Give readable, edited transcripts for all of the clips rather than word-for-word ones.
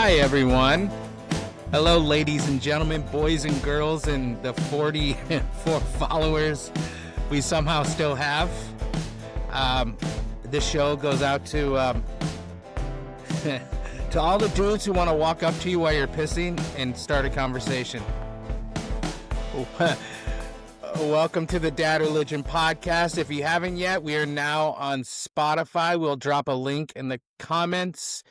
Hi, everyone. Hello, ladies and gentlemen, boys and girls, and the 44 followers we somehow still have. This show goes out to to all the dudes who want to walk up to you while you're pissing and start a conversation. Welcome to the Dad Religion Podcast. If you haven't yet, we are now on Spotify. We'll drop a link in the comments.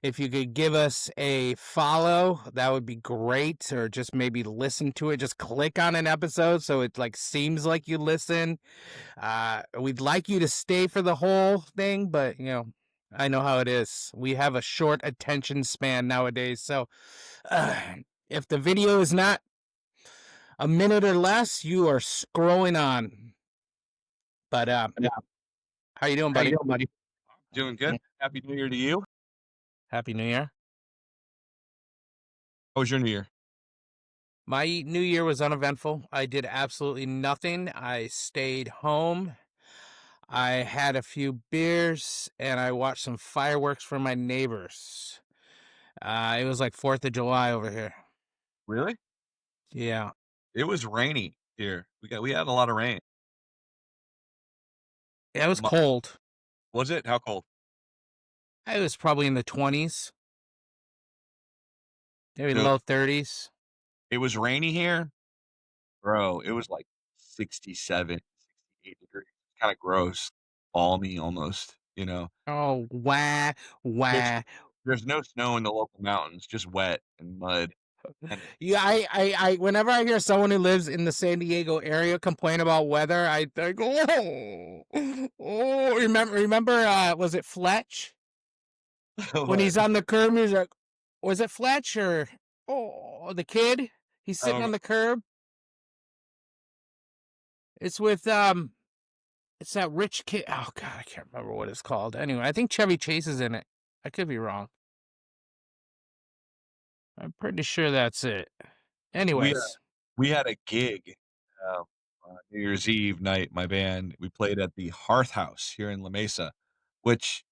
If you could give us a follow, that would be great. Or just maybe listen to it. Just click on an episode so it seems like you listen. We'd like you to stay for the whole thing, but I know how it is. We have a short attention span nowadays. So if the video is not a minute or less, you are scrolling on. But yeah. How you doing, buddy? Doing good. Happy New Year to you. Happy New Year. How was your New Year? My New Year was uneventful. I did absolutely nothing. I stayed home. I had a few beers, and I watched some fireworks from my neighbors. It was like 4th of July over here. Really? Yeah. It was rainy here. We had a lot of rain. It was cold. Was it? How cold? It was probably in the 20s. Maybe low 30s. It was rainy here. Bro, it was like 67, 68 degrees. Kind of gross. Balmy almost, Oh, wah. There's no snow in the local mountains, just wet and mud. Yeah, I whenever I hear someone who lives in the San Diego area complain about weather, I go, remember, was it Fletch? When he's on the curb, he's like, was it Fletch or, the kid? He's sitting on the curb. It's with, it's that rich kid. Oh, God, I can't remember what it's called. Anyway, I think Chevy Chase is in it. I could be wrong. I'm pretty sure that's it. Anyways. We had a gig New Year's Eve night, my band. We played at the Hearth House here in La Mesa, which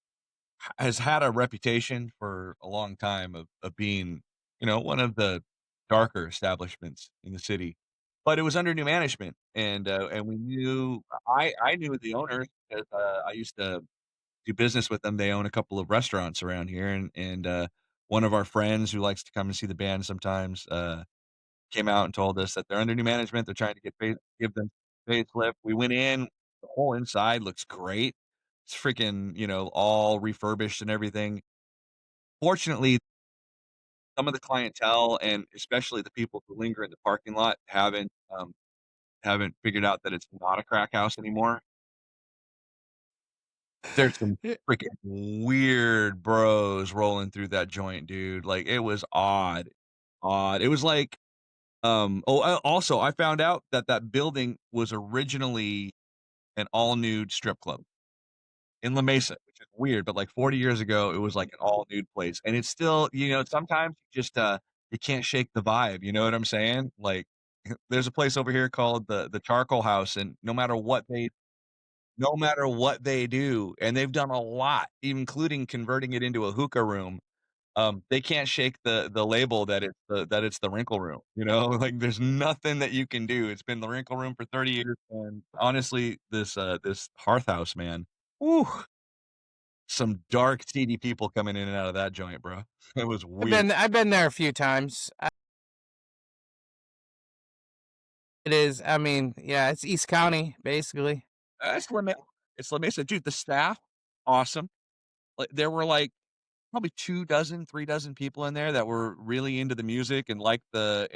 has had a reputation for a long time of being, one of the darker establishments in the city. But it was under new management, and we knew I knew the owners because I used to do business with them. They own a couple of restaurants around here, and one of our friends who likes to come and see the band sometimes came out and told us that they're under new management. They're trying to give them facelift. We went in. The whole inside looks great. It's freaking, all refurbished and everything. Fortunately, some of the clientele and especially the people who linger in the parking lot haven't figured out that it's not a crack house anymore. There's some freaking weird bros rolling through that joint, dude. Like, it was odd. It was like, also, I found out that building was originally an all-nude strip club in La Mesa, which is weird, but like 40 years ago, it was like an all-nude place. And it's still, sometimes you just, you can't shake the vibe. You know what I'm saying? Like, there's a place over here called the Charcoal House, and no matter what they do, and they've done a lot, including converting it into a hookah room, they can't shake the label that it's the wrinkle room, like there's nothing that you can do. It's been the wrinkle room for 30 years. And honestly, this Hearth House, man, whew, some dark, seedy people coming in and out of that joint, bro. It was weird. I've been there a few times. It is. I mean, yeah, it's East County, basically. It's La Mesa, dude. The staff, awesome. Like, there were like probably 3 dozen people in there that were really into the music and liked the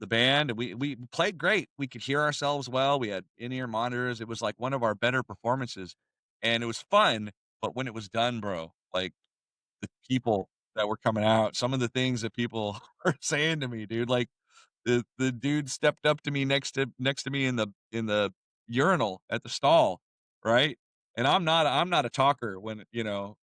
band. And we played great. We could hear ourselves well. We had in-ear monitors. It was like one of our better performances, and it was fun. But when it was done, bro, like, the people that were coming out, some of the things that people are saying to me, dude, like, the dude stepped up to me next to me in the urinal at the stall, right? And I'm not a talker when,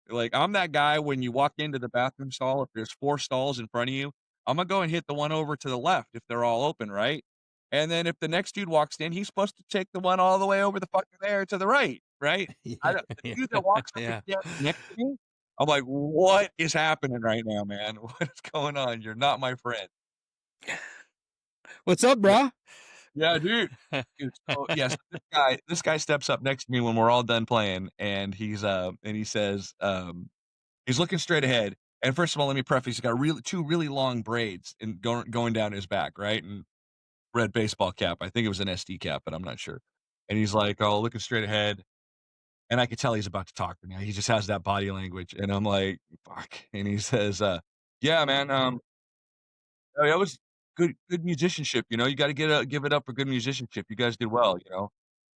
like, I'm that guy when you walk into the bathroom stall, if there's 4 stalls in front of you, I'm gonna go and hit the one over to the left if they're all open, right? And then if the next dude walks in, he's supposed to take the one all the way over the fucking there to the right, right? Yeah, The dude that walks up yeah. next to me, I'm like, "What is happening right now, man? What is going on? You're not my friend." What's up, Yeah, bro? yeah, dude. Dude, so yes, this guy steps up next to me when we're all done playing, and he says, he's looking straight ahead, and first of all, let me preface, he's got really 2 really long braids and going down his back, right? And red baseball cap. I think it was an SD cap, but I'm not sure. And he's like, "Oh, looking straight ahead." And I could tell he's about to talk to me. He just has that body language, and I'm like, "Fuck." And he says, "Yeah, man, oh, that was good musicianship, you know, you gotta give it up for good musicianship. You guys did well, you know?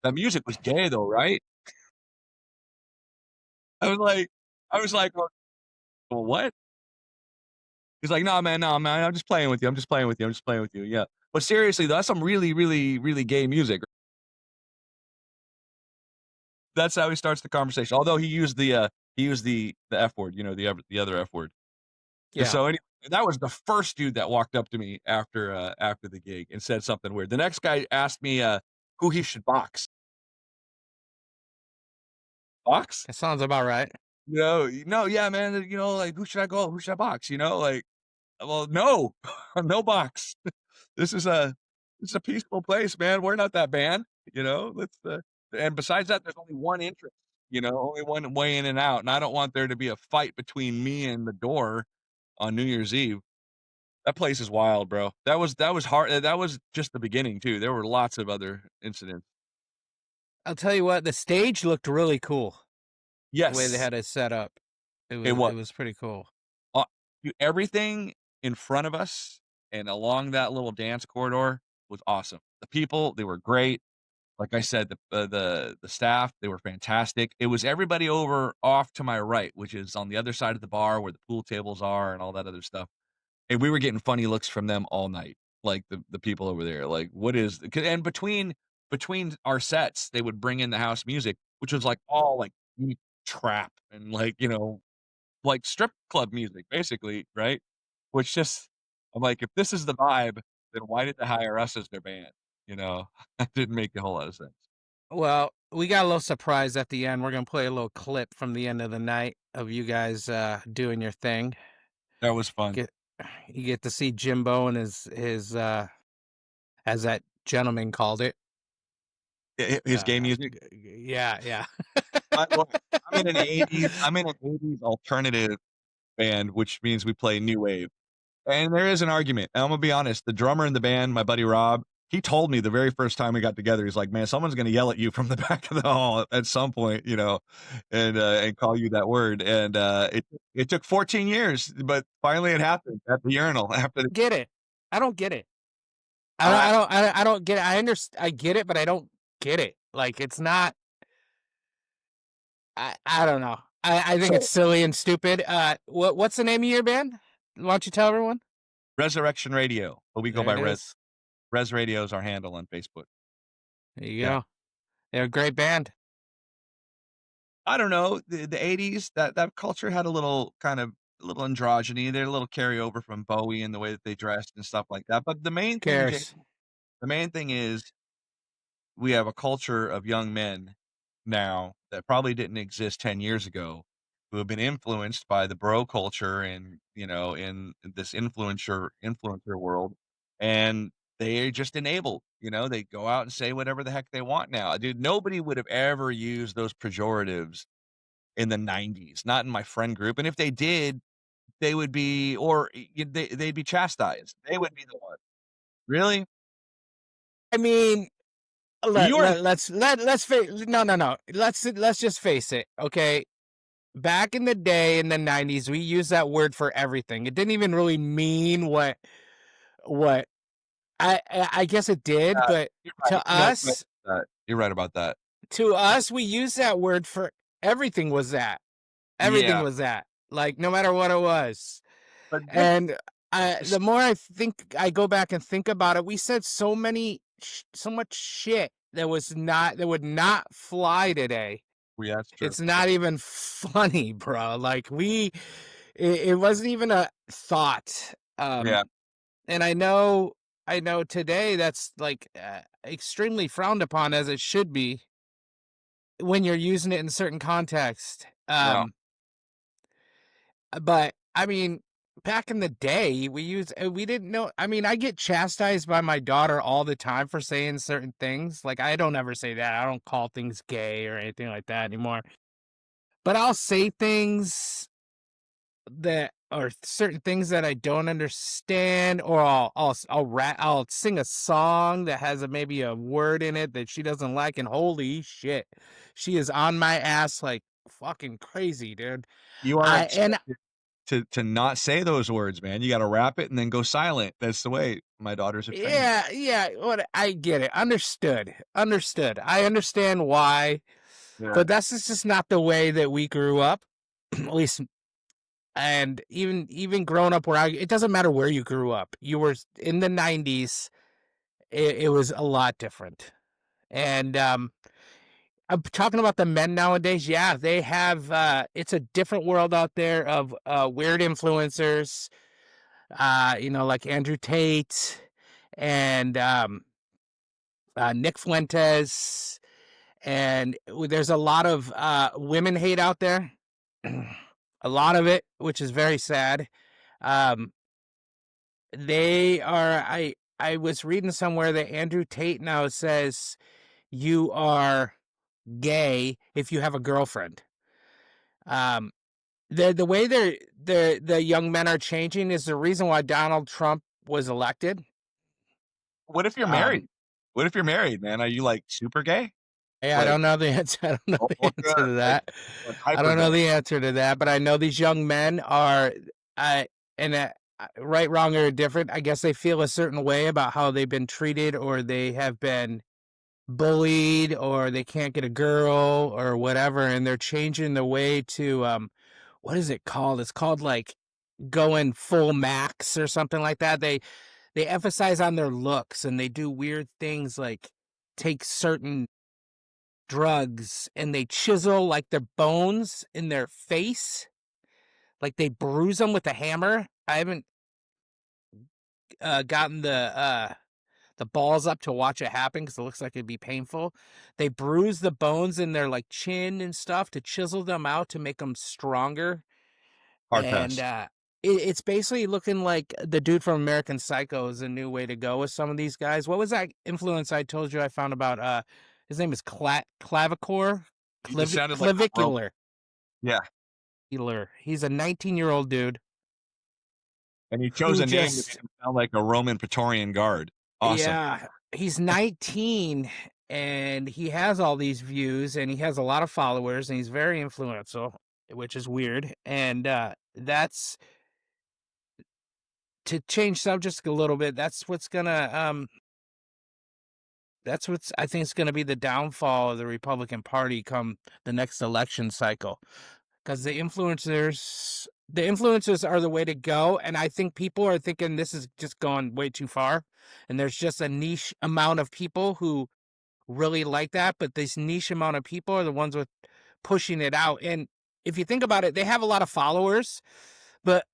That music was gay though, right?" I was like "Well, what?" He's like, no, man, I'm just playing with you. I'm just playing with you. I'm just playing with you." Yeah. But seriously, though, that's some really, really, really gay music. That's how he starts the conversation. Although he used the F word, you know, the other F word. And Yeah, so anyway, that was the first dude that walked up to me after the gig and said something weird. The next guy asked me, who he should box. Box? that sounds about right. No, yeah, man, you know, like, who should I go? Who should I box? You know, like, well, no, no box. This is a this is a peaceful place, man. We're not that band, you know. And besides that, there's only one entrance, you know, only one way in and out. And I don't want there to be a fight between me and the door on New Year's Eve. That place is wild, bro. That was hard. That was just the beginning too. There were lots of other incidents. I'll tell you what, the stage looked really cool. The way they Yes, had it set up, it was. it was pretty cool. Uh, everything in front of us and along that little dance corridor was awesome. The people, they were great. Like I said, the staff, they were fantastic. It was everybody over off to my right, which is on the other side of the bar where the pool tables are and all that other stuff. And we were getting funny looks from them all night. Like the people over there, like, what is 'cause and between our sets, they would bring in the house music, which was like all like trap and like, you know, like strip club music, basically, right? Which just I'm like, if this is the vibe, then why did they hire us as their band? You know, that didn't make a whole lot of sense. Well, we got a little surprise at the end. We're gonna play a little clip from the end of the night of you guys doing your thing. That was fun. Get you get to see Jimbo and his as that gentleman called it. His gay music. Yeah, yeah. Look, I'm in an '80s alternative band, which means we play new wave. And there is an argument. And I'm gonna be honest, the drummer in the band, my buddy Rob, he told me the very first time we got together, he's like, "Man, someone's gonna yell at you from the back of the hall at some point, you know, and call you that word." And it took 14 years, but finally it happened at the urinal after the Get it. I don't get it. I I don't get it. I get it, but I don't get it. Like it's not I don't know. I think it's so silly and stupid. What's the name of your band? Why don't you tell everyone? Resurrection Radio, but we go There by it is. Res Radio is our handle on Facebook. There you Yeah. go. They're a great band. I don't know, the '80s, that culture had a little kind of a little androgyny, they had a little carryover from Bowie and the way that they dressed and stuff like that, but Cares. the main thing is we have a culture of young men now that probably didn't exist 10 years ago, who have been influenced by the bro culture and, you know, in this influencer world, and they just enable, you know, they go out and say whatever the heck they want now. Dude, nobody would have ever used those pejoratives in the '90s, not in my friend group, and if they did, they would be or they'd be chastised. They would be the one. "Really? I mean, You are." let's face no. Let's just face it. Okay, back in the day in the '90s, we used that word for everything. It didn't even really mean what I guess it did, but You're right, to us, you're right about that. we use that word for everything. Was that everything Yeah, was that like no matter what it was. but And this the more I think I go back and think about it, we said so much shit that would not fly today. yeah, that's true. It's not even funny, bro. Like it wasn't even a thought. Yeah, And I know today that's like extremely frowned upon as it should be when you're using it in certain context. no, But I mean, back in the day, we didn't know. I mean, I get chastised by my daughter all the time for saying certain things. Like, I don't ever say that. I don't call things gay or anything like that anymore. But I'll say things that are certain things that I don't understand, or I'll sing a song that has maybe a word in it that she doesn't like, and holy shit, she is on my ass like fucking crazy, dude. You are I and expected to not say those words, man. You gotta wrap it and then go silent. That's the way my daughters have trained me. Yeah, yeah, what I get it. Understood. Understood. I understand why, Yeah. but that's just not the way that we grew up. At least, and even growing up where it doesn't matter where you grew up. You were in the 90s, it was a lot different. And I'm talking about the men nowadays. Yeah, they have it's a different world out there of weird influencers, like Andrew Tate and Nick Fuentes, and there's a lot of women hate out there, a lot of it, which is very sad. Um, they are. I was reading somewhere that Andrew Tate now says you are gay if you have a girlfriend. Um, the way the young men are changing is the reason why Donald Trump was elected. What if you're Um, married? What if you're married, man? Are you, like, super gay? Hey, I Like, don't know the answer. I don't know the answer ultra, to that. like I hyper don't know gay? the answer to that, but I know these young men are, I and right, wrong, or different. I guess they feel a certain way about how they've been treated, or they have been bullied, or they can't get a girl, or whatever, and they're changing the way to what is it called? It's called like going full max or something like that. They emphasize on their looks, and they do weird things like take certain drugs, and they chisel like their bones in their face, like they bruise them with a hammer. I haven't gotten the balls up to watch it happen because it looks like it'd be painful. They bruise the bones in their like chin and stuff to chisel them out to make them stronger. Hard And pass. it's basically looking like the dude from American Psycho is a new way to go with some of these guys. What was that influence I told you I found about? His name is Clavicore, He just sounded like a robot. Clavicular. Yeah, He's a 19-year-old dude and he chose who a name that made just, him sound like a Roman Praetorian guard. Awesome. yeah, he's 19, and he has all these views, and he has a lot of followers, and he's very influential, which is weird. And that's to change subjects a little bit. That's what's I think is going to be the downfall of the Republican Party come the next election cycle, because the influencers are the way to go, and I think people are thinking this is just going way too far, and there's just a niche amount of people who really like that, but this niche amount of people are the ones with pushing it out. And if you think about it, they have a lot of followers, but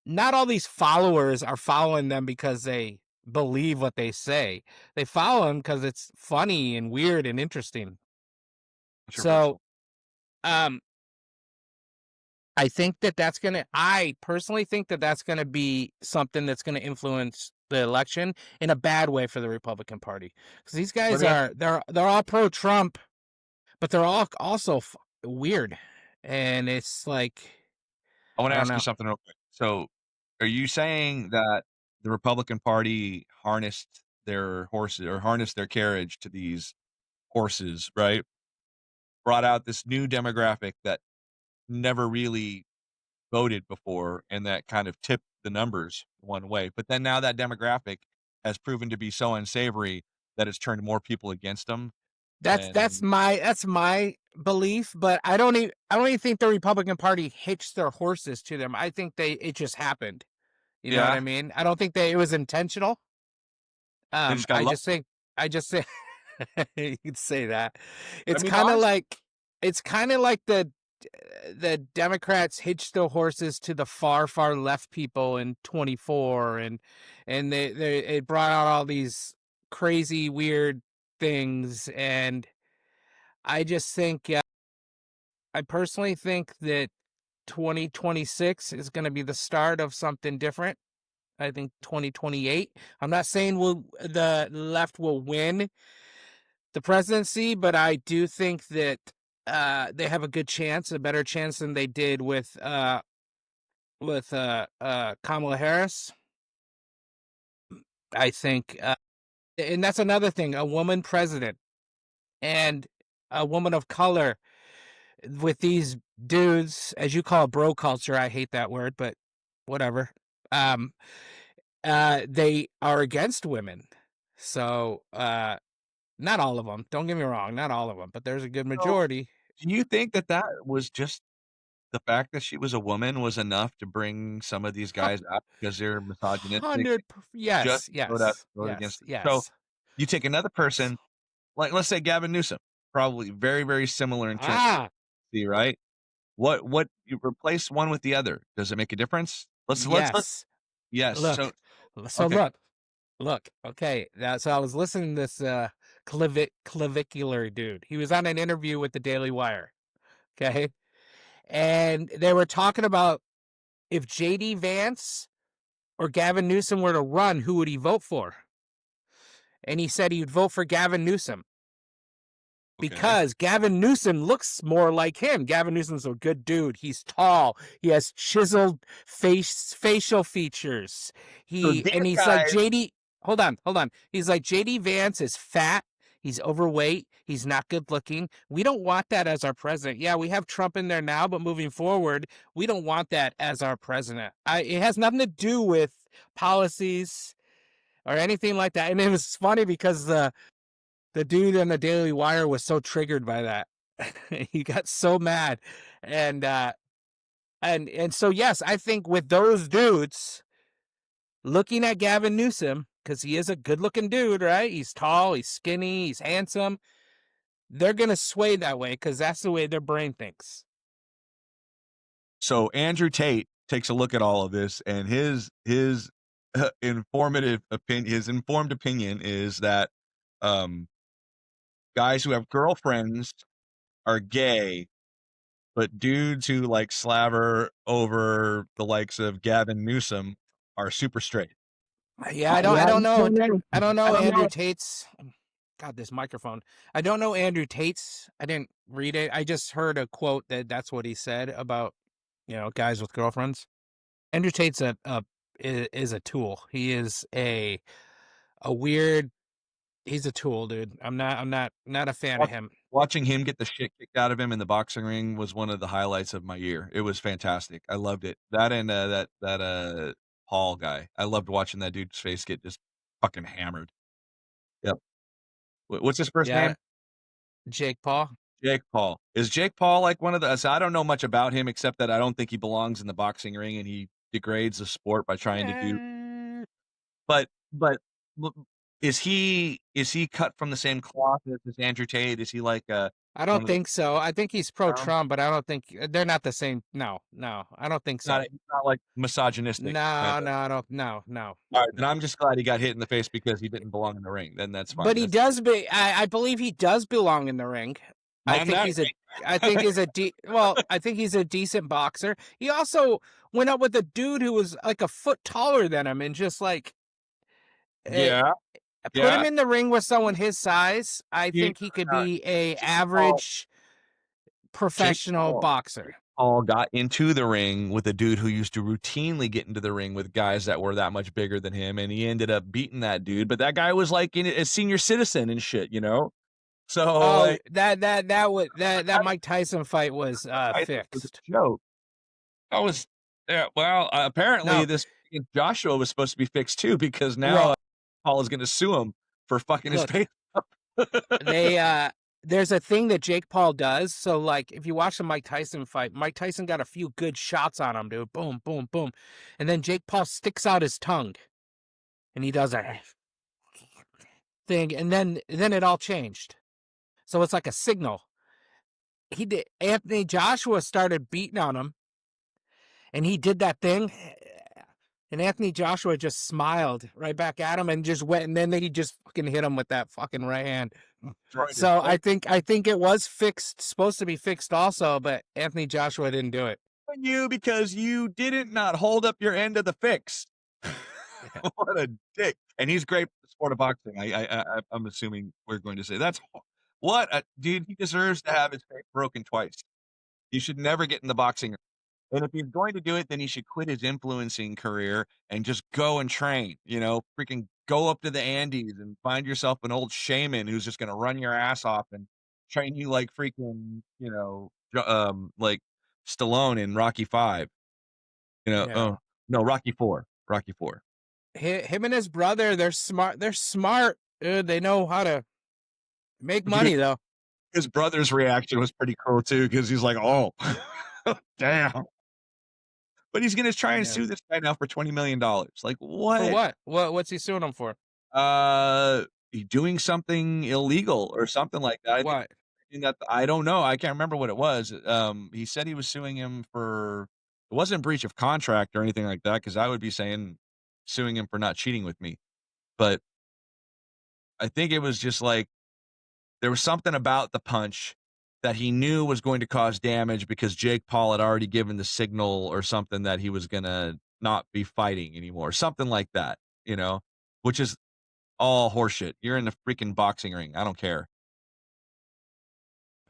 not all these followers are following them because they believe what they say. They follow them because it's funny and weird and interesting. So, Controversial. um, I personally think that that's gonna be something that's gonna influence the election in a bad way for the Republican Party, because these Let guys me ask they're all pro Trump, but they're all also weird, and it's like I wanna I don't ask you know. something real quick. So, are you saying that the Republican Party harnessed their horses or harnessed their carriage to these horses, right? Brought out this new demographic that never really voted before and that kind of tipped the numbers one way, but then now that demographic has proven to be so unsavory that it's turned more people against them, That's and my belief, but I don't even think the Republican Party hitched their horses to them. I think it just happened. You know what I yeah, mean? I don't think that it was intentional. they just got I lucky. just think I just say you could say that. I It's mean, kind of honestly, like the Democrats hitched their horses to the far left people in 24, and they it brought out all these crazy weird things. And I just think I personally think that 2026 is going to be the start of something different. I think 2028. I'm not saying the left will win the presidency, but I do think that they have a good chance, a better chance than they did with Kamala Harris. I think, and that's another thing, a woman president and a woman of color with these dudes, as you call it, bro culture. I hate that word, but whatever. Um, they are against women. So, not all of them. Don't get me wrong, not all of them, but there's a good So, majority. do you think that that was just the fact that she was a woman was enough to bring some of these guys out because they're misogynistic, just Yes, yes, vote yes, against it? So, yes. you take another person, like, let's say Gavin Newsom, probably very, very similar in terms Ah, of right? What you replace one with the other, does it make a difference? Let's yes. yes, so Look, so okay. look. Okay, so I was listening to this clavicular dude. He was on an interview with the Daily Wire. Okay, and they were talking about if JD Vance or Gavin Newsom were to run, who would he vote for? And he said he'd vote for Gavin Newsom Okay. because Gavin Newsom looks more like him. Gavin Newsom's a good dude. He's tall. He has chiseled facial features. So these He's like guys JD. Hold on. He's like JD Vance is fat. He's overweight. He's not good looking. We don't want that as our president. Yeah, we have Trump in there now, but moving forward, we don't want that as our president. It has nothing to do with policies or anything like that. And it was funny because the dude on the Daily Wire was so triggered by that. He got so mad. And so yes, I think with those dudes looking at Gavin Newsom, because he is a good looking dude, right? He's tall, he's skinny, he's handsome. They're gonna sway that way because that's the way their brain thinks. so Andrew Tate takes a look at all of this, and his informed opinion is that, um, guys who have girlfriends are gay, but dudes who, like, slaver over the likes of Gavin Newsom are super straight. Yeah, I don't know Andrew Tate's. God, this microphone. I don't know Andrew Tate's. I didn't read it. I just heard a quote that's what he said about guys with girlfriends. Andrew Tate's is a tool. He is a weird. He's a tool, dude. I'm not a fan of him. Watching him get the shit kicked out of him in the boxing ring was one of the highlights of my year. It was fantastic. I loved it. That and, Paul guy. I loved watching that dude's face get just fucking hammered. Yep. What's his first Yeah, name? Jake Paul. Jake Paul. Is Jake Paul like one of the so I don't know much about him except that I don't think he belongs in the boxing ring and he degrades the sport by trying to do but l is he cut from the same cloth as Andrew Tate? Is he like, I one don't of the think so. I think he's pro um, Trump, but I don't think they're not the same. No, I don't think so. he's not like misogynistic No, kinda. I don't. No. Alright, then Mm-mm. I'm just glad he got hit in the face because he didn't belong in the ring, then that's But fine, he that's does be. I believe he does belong in the ring. I not in think that he's a. I think ring. he's a well. I think he's a decent boxer. He also went up with a dude who was like a foot taller than him, and just like uh, Yeah, put him yeah. in the ring with someone his size. I He think he could uh, be a Jake Paul average Jake professional Paul boxer. Paul got into the ring with a dude who used to routinely get into the ring with guys that were that much bigger than him, and he ended up beating that dude, but that guy was, like, in a senior citizen and shit, you know? So, Oh, like, that Mike Tyson fight was I think it was fixed. a joke. That was yeah, well, apparently No, this Joshua was supposed to be fixed too because now, well, Paul is gonna sue him for fucking his look, face up. they there's a thing that Jake Paul does. So like if you watch the Mike Tyson fight, Mike Tyson got a few good shots on him, dude. Boom, boom, boom. And then Jake Paul sticks out his tongue and he does a thing and then it all changed. So it's like a signal. He did Anthony Joshua started beating on him and he did that thing. And Anthony Joshua just smiled right back at him and just went and then he just fucking hit him with that fucking right hand. Destroyed his So face. I think it was fixed, supposed to be fixed also, but Anthony Joshua didn't do it. on you because you didn't not hold up your end of the fix. Yeah. What a dick. And he's great for the sport of boxing. I'm assuming we're going to say that's what a dude. He deserves to have his face broken twice. He should never get in the boxing. And if he's going to do it, then he should quit his influencing career and just go and train, freaking go up to the Andes and find yourself an old shaman who's just gonna run your ass off and train you like freaking, like Stallone in Rocky 5, Yeah. oh, no, Rocky 4, Rocky 4. Him and his brother, they're smart. They're smart. They know how to make Dude, money, though. his brother's reaction was pretty cool too because he's like, "Oh, damn." But he's gonna try and Yeah. sue this guy now for $20,000,000. Like, For what? what? What's he suing them for? Uh, doing something illegal or something like that. I think What? that I don't know. I can't remember what it was. He said he was suing him for it wasn't breach of contract or anything like that because I would be saying suing him for not cheating with me. But I think it was just like there was something about the punch that he knew was going to cause damage because Jake Paul had already given the signal or something that he was gonna not be fighting anymore. Something like that, which is all horseshit. You're in the freaking boxing ring. I don't care.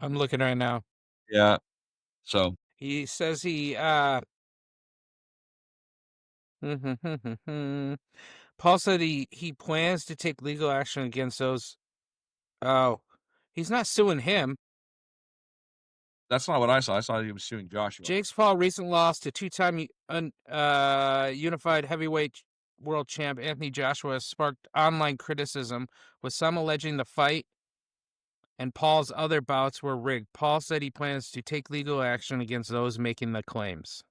I'm looking right now. Yeah. So He says Paul said he plans to take legal action against those. Oh, he's not suing him. that's not what I saw. I saw he was suing Joshua. Jake's Paul recent loss to two-time unified heavyweight world champ Anthony Joshua has sparked online criticism, with some alleging the fight and Paul's other bouts were rigged. Paul said he plans to take legal action against those making the claims.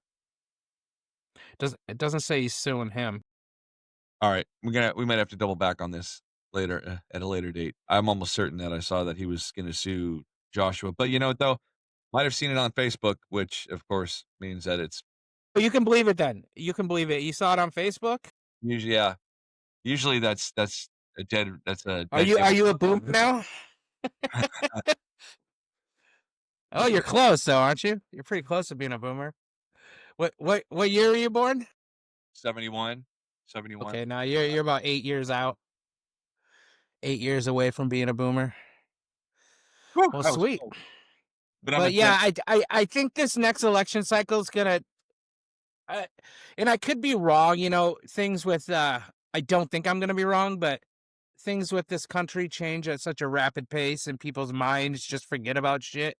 It doesn't say he's suing him. All right, we might have to double back on this later at a later date. I'm almost certain that I saw that he was going to sue Joshua, but you know what though, might have seen it on Facebook, which of course means that it's Oh, you can believe it then. You can believe it. You saw it on Facebook? usually usually that's a Are dead you giveaway. a boomer now? Oh, you're close though, aren't you? You're pretty close to being a boomer. What year were you born? 71, 71. Okay, now you're about 8 years out. 8 years away from being a boomer. Whew, Well, that was sweet. close. But I'm But a Gen. yeah, I think this next election cycle is gonna, and I could be wrong. Things with I don't think I'm gonna be wrong, but things with this country change at such a rapid pace, and people's minds just forget about shit.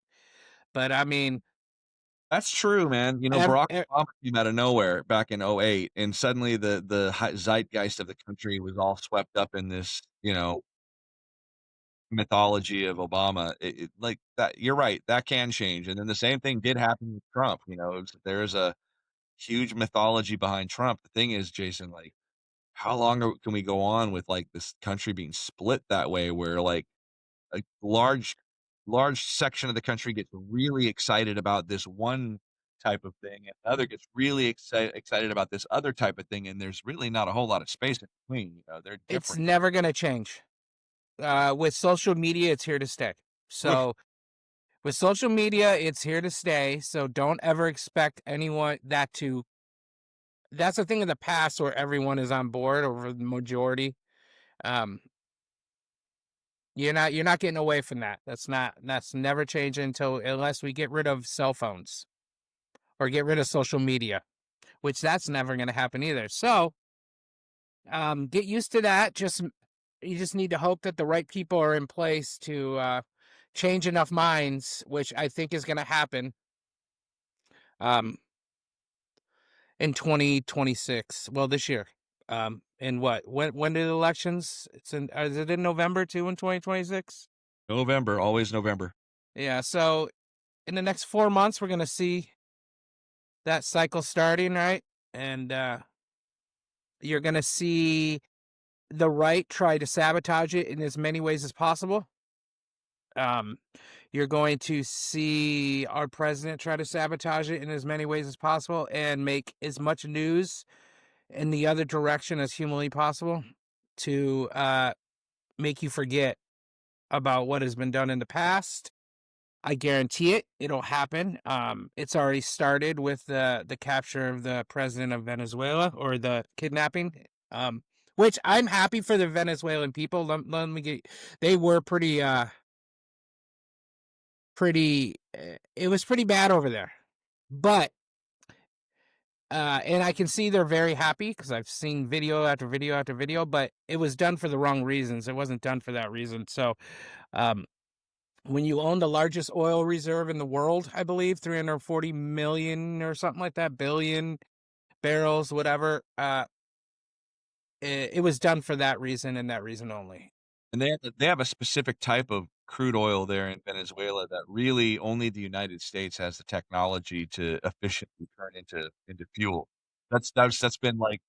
But I mean, That's true, man. ev- Barack ev- Obama came out of nowhere back in '08, and suddenly the zeitgeist of the country was all swept up in this, mythology of Obama. Like that, you're right. That can change, and then the same thing did happen with Trump. There's a huge mythology behind Trump. The thing is, Jason, like, how long can we go on with like this country being split that way, where like a large section of the country gets really excited about this one type of thing, and another gets really excited about this other type of thing, and there's really not a whole lot of space in between. They're it's different. never gonna change. With social media, it's here to stay. Ugh, So with social media, it's here to stay. So don't ever expect anyone that to. That's a thing of the past where everyone is on board over the majority. Um, you're not getting away from that. That's never changing unless we get rid of cell phones or get rid of social media, which that's never going to happen either. So get used to that. You just need to hope that the right people are in place to change enough minds, which I think is going to happen um, in 2026. Well, this year. In what? When do the elections? Is it in November too in 2026? November, always November. Yeah. So in the next 4 months, we're gonna see that cycle starting, right? And you're gonna see the right try to sabotage it in as many ways as possible. Um, you're going to see our president try to sabotage it in as many ways as possible and make as much news in the other direction as humanly possible to make you forget about what has been done in the past. I guarantee it. It'll happen. It's already started with the capture of the president of Venezuela, or the kidnapping. Which I'm happy for the Venezuelan people. Let me get. They were pretty. It was pretty bad over there, but and I can see they're very happy because I've seen video after video after video. But it was done for the wrong reasons. It wasn't done for that reason. So, um, when you own the largest oil reserve in the world, I believe 340 million or something like that, billion barrels, whatever, it was done for that reason and that reason only. And they have a specific type of crude oil there in Venezuela that really only the United States has the technology to efficiently turn into fuel. That's been, like,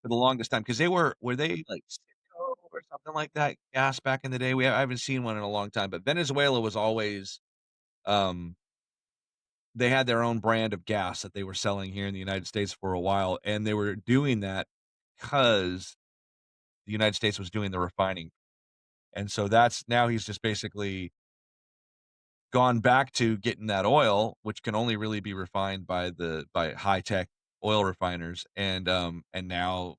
for the longest time, 'cause were they, like, Citgo or something like that gas back in the day? I haven't seen one in a long time, but Venezuela was always, um they had their own brand of gas that they were selling here in the United States for a while, and they were doing that because the United States was doing the refining. And so that's now he's just basically gone back to getting that oil, which can only really be refined by high-tech oil refiners, and now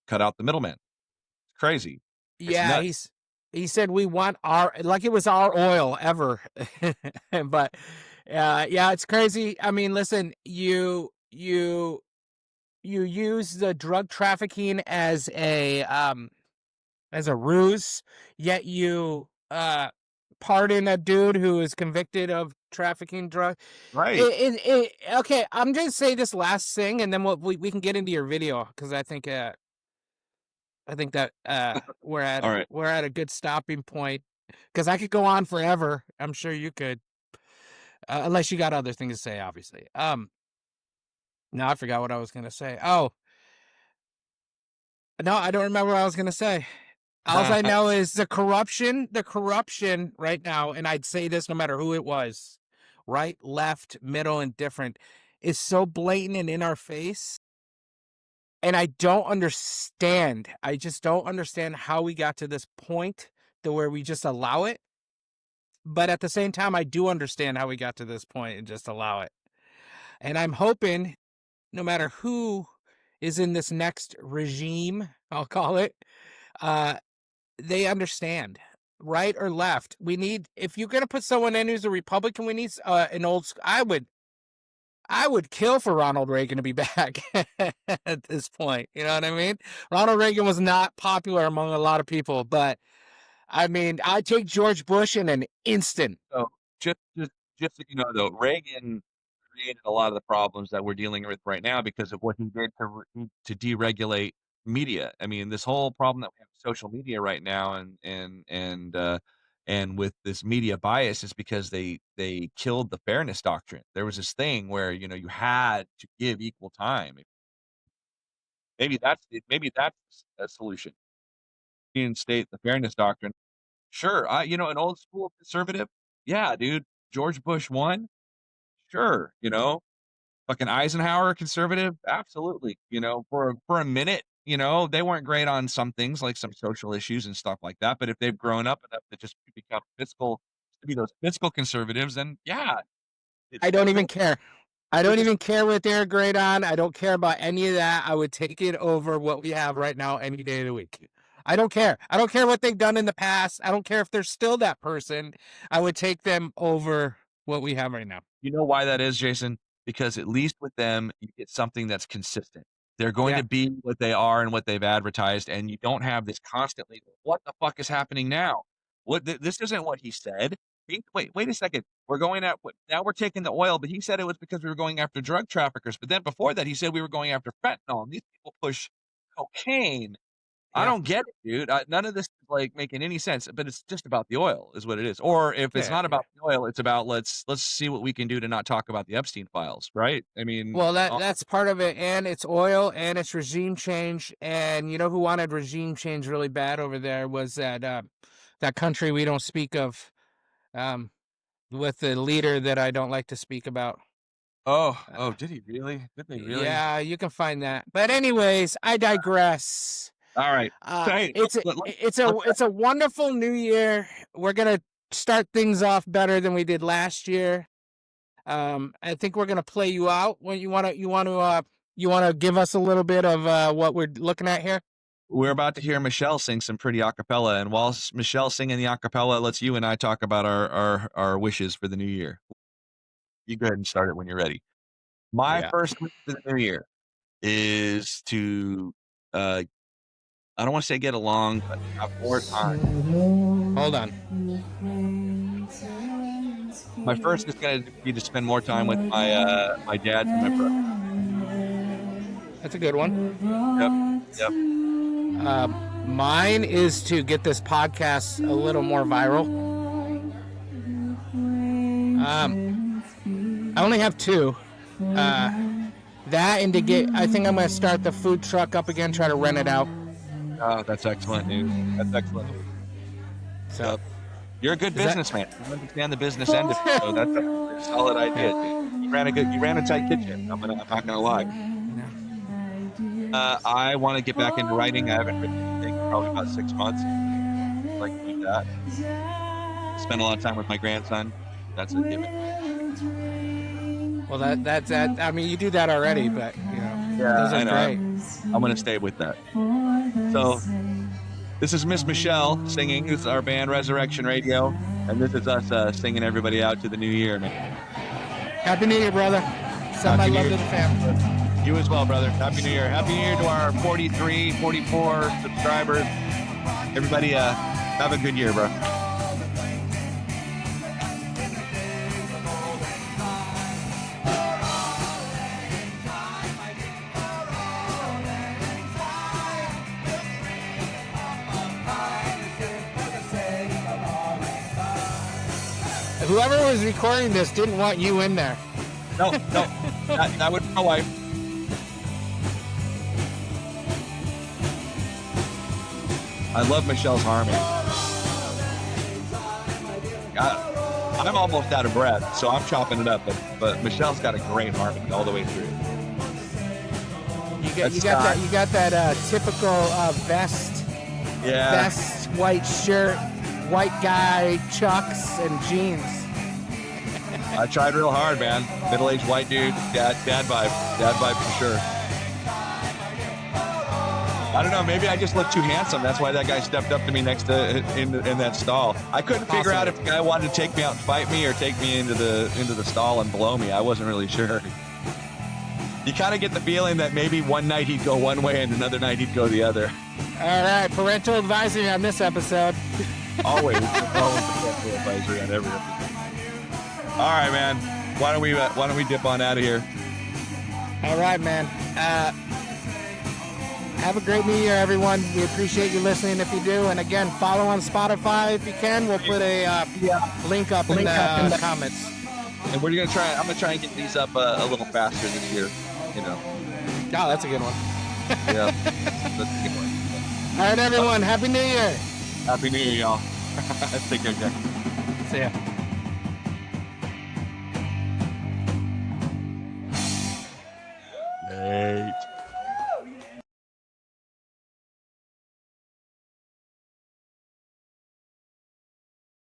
cut out the middleman. It's crazy. It's Yeah, nuts. he said we want our, like it was our oil ever. But yeah, it's crazy. I mean, listen, you use the drug trafficking as a ruse, yet you pardon a dude who is convicted of trafficking drug. Right. Okay, I'm gonna say this last thing, and then we can get into your video because I think that Alright. we're at a good stopping point because I could go on forever. I'm sure you could, unless you got other things to say, obviously. No, I forgot what I was gonna say. Oh no, I don't remember what I was gonna say. All I know is the corruption right now, and I'd say this no matter who it was, right, left, middle, and different, is so blatant and in our face. And I don't understand. I just don't understand how we got to this point to where we just allow it. But at the same time, I do understand how we got to this point and just allow it. And I'm hoping no matter who is in this next regime, I'll call it, uh, they understand, right or left. We need, if you're gonna put someone in who's a Republican, we need an old. I would kill for Ronald Reagan to be back at this point. You know what I mean? Ronald Reagan was not popular among a lot of people, but I mean, I take George Bush in an instant. So, just so you know, though, Reagan created a lot of the problems that we're dealing with right now because of what he did to deregulate media. I mean, this whole problem that we have with social media right now and with this media bias is because they killed the fairness doctrine. There was this thing where, you had to give equal time. Maybe that's a solution. Reinstate the fairness doctrine. Sure, an old school conservative? Yeah, dude. George Bush won? Sure, fucking Eisenhower conservative? Absolutely, for a minute, they weren't great on some things, like some social issues and stuff like that, but if they've grown up enough to just become to be those fiscal conservatives, then yeah, it's I don't still even good. care. I They're don't just even care what they're great on. I don't care about any of that. I would take it over what we have right now any day of the week. I don't care. I don't care what they've done in the past. I don't care if they're still that person. I would take them over what we have right now. You know why that is, Jason? Because at least with them, you get something that's consistent. They're going Yeah. to be what they are and what they've advertised, and you don't have this constantly, "What the fuck is happening now? This isn't what he said. Wait a second. We're going at what now we're taking the oil, but he said it was because we were going after drug traffickers, but then before that, he said we were going after fentanyl, and these people push cocaine. I Yeah. don't get it, dude. None of this is, like, making any sense, but it's just about the oil is what it is. Or if it's Yeah. not Yeah. about the oil, it's about let's see what we can do to not talk about the Epstein files, right? I mean, Well, that's part of it, and it's oil, and it's regime change. And you know who wanted regime change really bad over there was that country we don't speak of, um, with the leader that I don't like to speak about. oh, Uh, did he really? Did they really? yeah, you can find that. But anyways, I digress. All right. So, hey, It's a let's it's a wonderful new year. We're gonna start things off better than we did last year. I think we're gonna play you out. When you wanna give us a little bit of what we're looking at here. We're about to hear Michelle sing some pretty acapella, and while Michelle's singing the acapella, let's you and I talk about our wishes for the new year. You go ahead and start it when you're ready. My first wish for the new year is to, I don't want to say get along, but have more time. Hold on. My first is going to be to spend more time with my dad and my brother. That's a good one. Yep. Mine is to get this podcast a little more viral. I only have two. That and to get, I think I'm going to start the food truck up again, try to rent it out. Oh, that's excellent news. That's excellent news. So, you're a good businessman. You understand the business end of it, so that's a solid idea. You ran a tight kitchen. I'm not gonna lie. I want to get back into writing. I haven't written anything in probably about 6 months. I'd like to do that. Spend a lot of time with my grandson. That's a given. Well, that's that. I mean, you do that already, but those are great. I'm gonna stay with that. So, this is Miss Michelle singing. This is our band Resurrection Radio, and this is us singing everybody out to the new year, man. Happy New Year, brother. Send my love to the family. You as well, brother. Happy New Year. Happy New Year to our 43, 44 subscribers. Everybody, have a good year, bro. Whoever was recording this didn't want you in there. No, that would be my wife. I love Michelle's harmony. I'm almost out of breath, so I'm chopping it up. But Michelle's got a great harmony all the way through. You got that typical vest. Yeah. Vest, white shirt, white guy, chucks, and jeans. I tried real hard, man. Middle-aged white dude, dad vibe for sure. I don't know, maybe I just look too handsome. That's why that guy stepped up to me next to in that stall. I couldn't figure out if the guy wanted to take me out and fight me or take me into the stall and blow me. I wasn't really sure. You kind of get the feeling that maybe one night he'd go one way and another night he'd go the other. All right, parental advisory on this episode. Always parental advisory on every episode. All right, man. Why don't we dip on out of here? All right, man. Have a great New Year, everyone. We appreciate you listening if you do. And again, follow on Spotify if you can. We'll put a link up in the comments. And I'm gonna try and get these up a little faster this year. Oh, that's a good one. Yeah, that's a good one. All right, everyone. Happy New Year. Happy New Year, y'all. Take care, Jack. See ya.